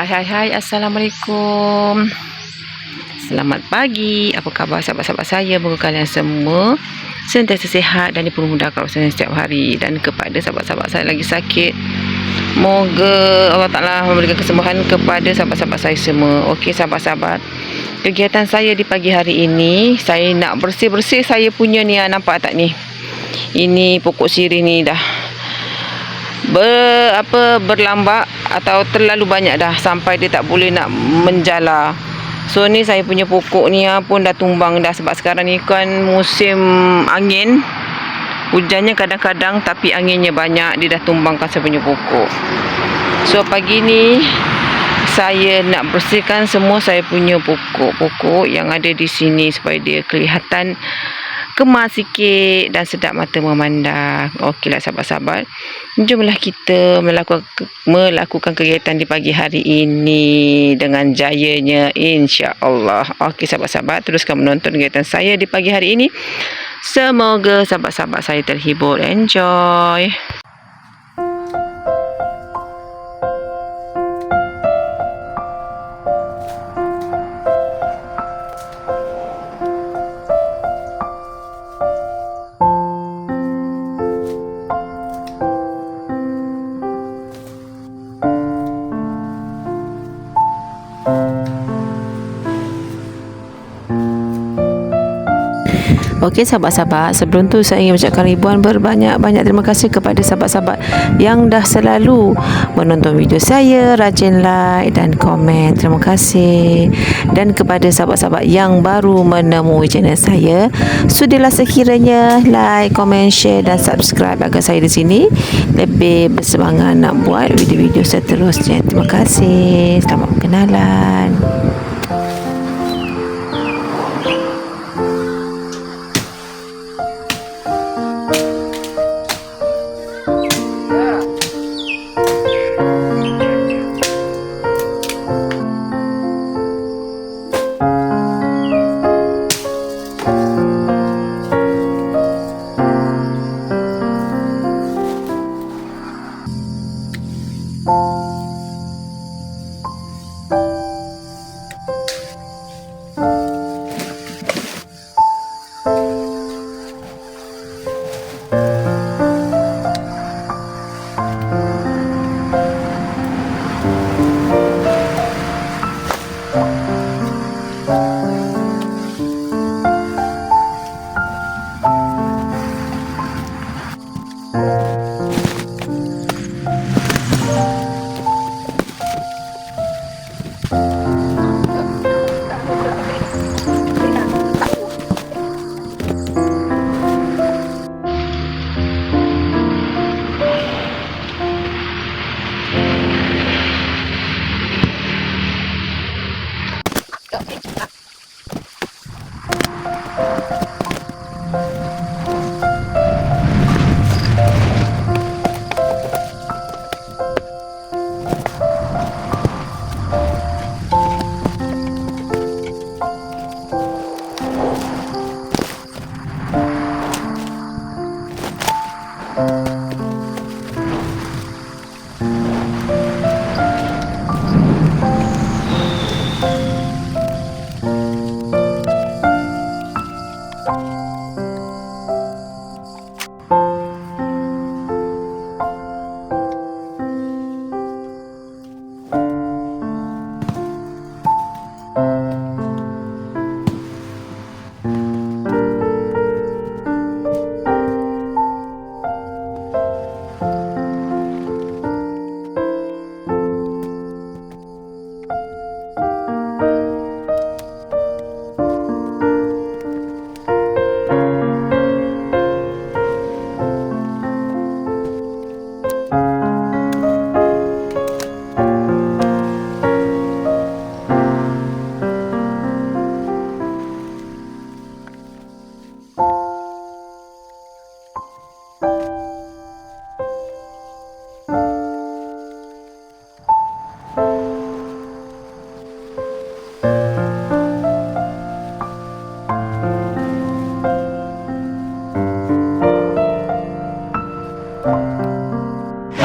Hai, Assalamualaikum. Selamat pagi. Apa khabar sahabat-sahabat saya? Semoga kalian semua sentiasa sihat dan dipermudahkan urusan setiap hari. Dan kepada sahabat-sahabat saya lagi sakit, moga Allah Ta'ala memberikan kesembuhan kepada sahabat-sahabat saya semua. Okey sahabat-sahabat, kegiatan saya di pagi hari ini, saya nak bersih-bersih saya punya ni, nampak tak ni? Ini pokok sirih ni dah berlambak atau terlalu banyak dah sampai dia tak boleh nak menjala. So ni saya punya pokok ni pun dah tumbang dah, sebab sekarang ni kan musim angin. Hujannya kadang-kadang tapi anginnya banyak, dia dah tumbangkan saya punya pokok. So pagi ni saya nak bersihkan semua saya punya pokok-pokok yang ada di sini supaya dia kelihatan kemas sikit dan sedap mata memandang. Okeylah sahabat-sahabat, jomlah kita melakukan kegiatan di pagi hari ini dengan jayanya, insya-Allah. Okey sahabat-sahabat, teruskan menonton kegiatan saya di pagi hari ini. Semoga sahabat-sahabat saya terhibur. Enjoy. Okey sahabat-sahabat, sebelum tu saya ingin mengucapkan ribuan berbanyak-banyak terima kasih kepada sahabat-sahabat yang dah selalu menonton video saya, rajin like dan komen. Terima kasih. Dan kepada sahabat-sahabat yang baru menemui channel saya, sudilah sekiranya like, komen, share dan subscribe agar saya di sini lebih bersemangat nak buat video-video seterusnya. Terima kasih. Selamat berkenalan.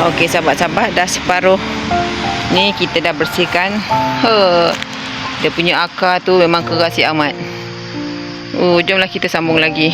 Okey sahabat-sahabat, dah separuh Ni kita dah bersihkan. Dia punya akar tu memang keras amat. Jomlah kita sambung lagi.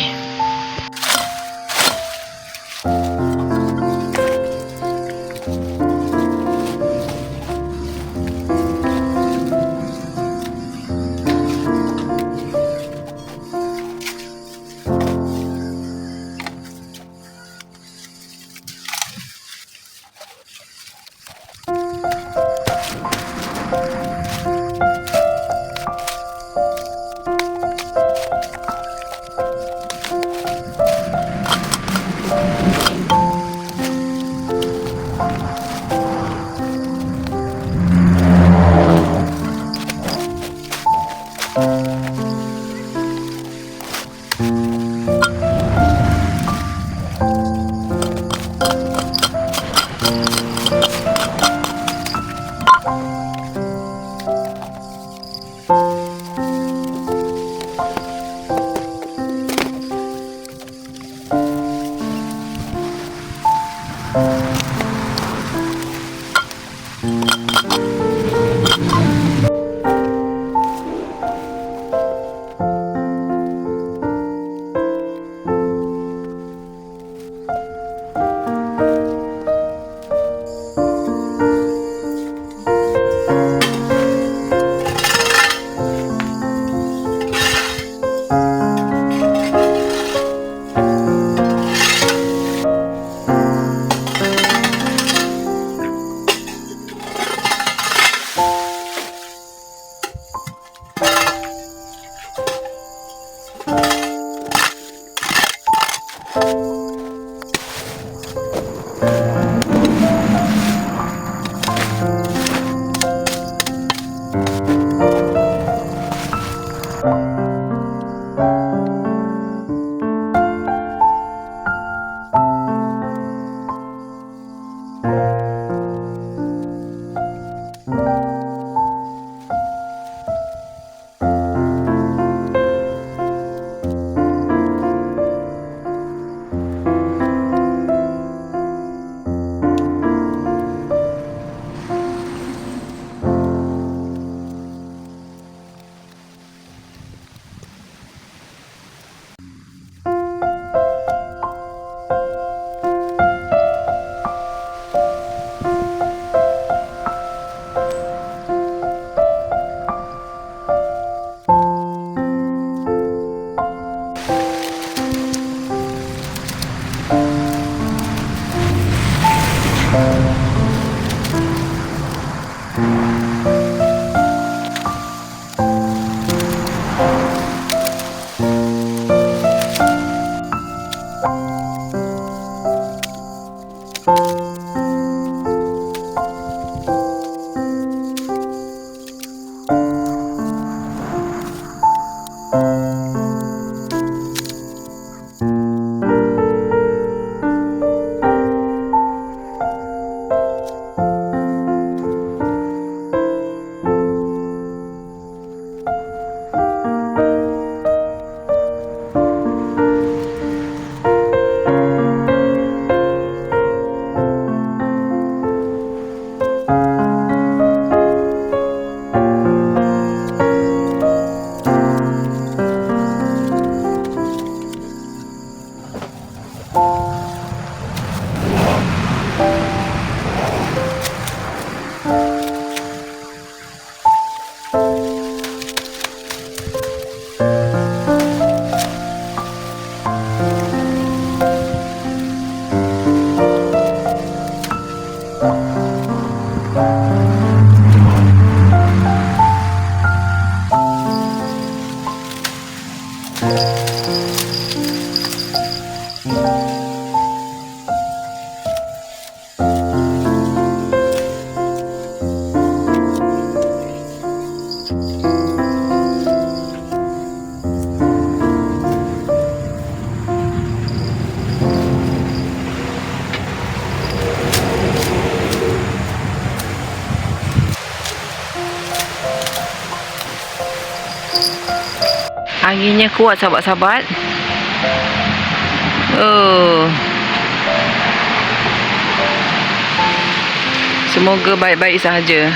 Anginnya kuat sahabat-sahabat. So Semoga baik-baik sahaja.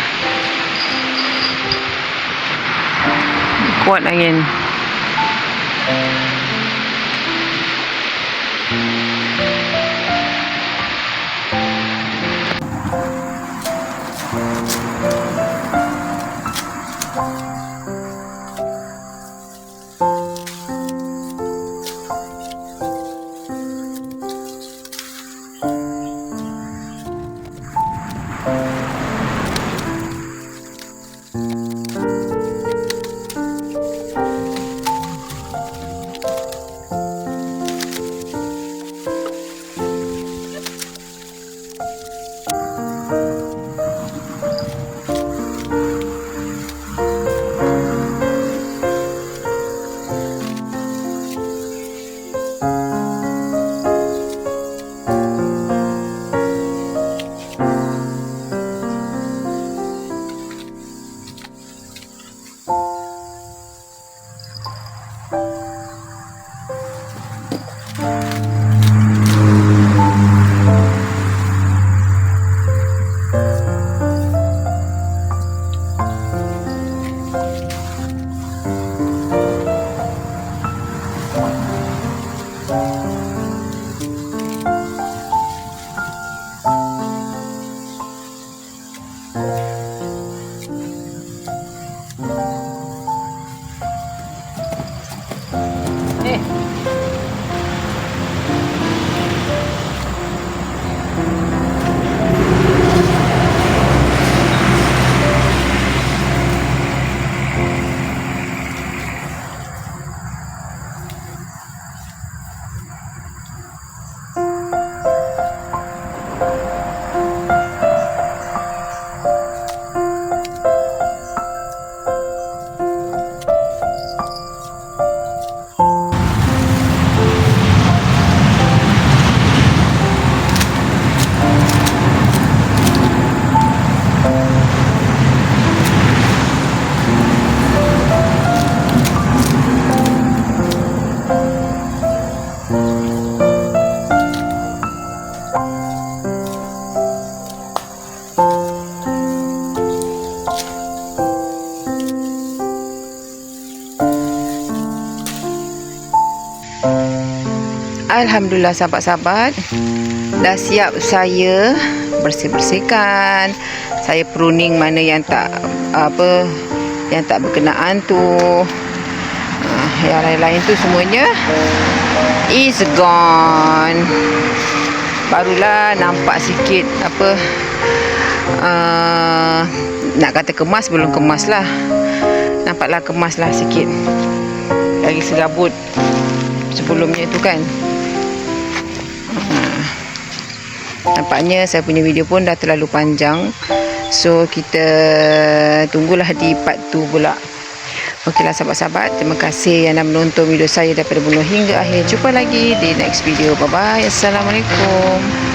Kuat angin. Alhamdulillah sahabat-sahabat, dah siap saya bersih-bersihkan. Saya pruning mana yang tak berkenaan tu. Yang lain-lain tu semuanya is gone. Barulah nampak sikit nak kata kemas, belum kemas lah. Nampaklah kemas lah sikit. Lagi serabut sebelumnya tu kan. Nampaknya saya punya video pun dah terlalu panjang. So kita tunggulah di part 2 pula. Okeylah sahabat-sahabat, terima kasih yang dah menonton video saya daripada mula hingga akhir. Jumpa lagi di next video. Bye bye. Assalamualaikum.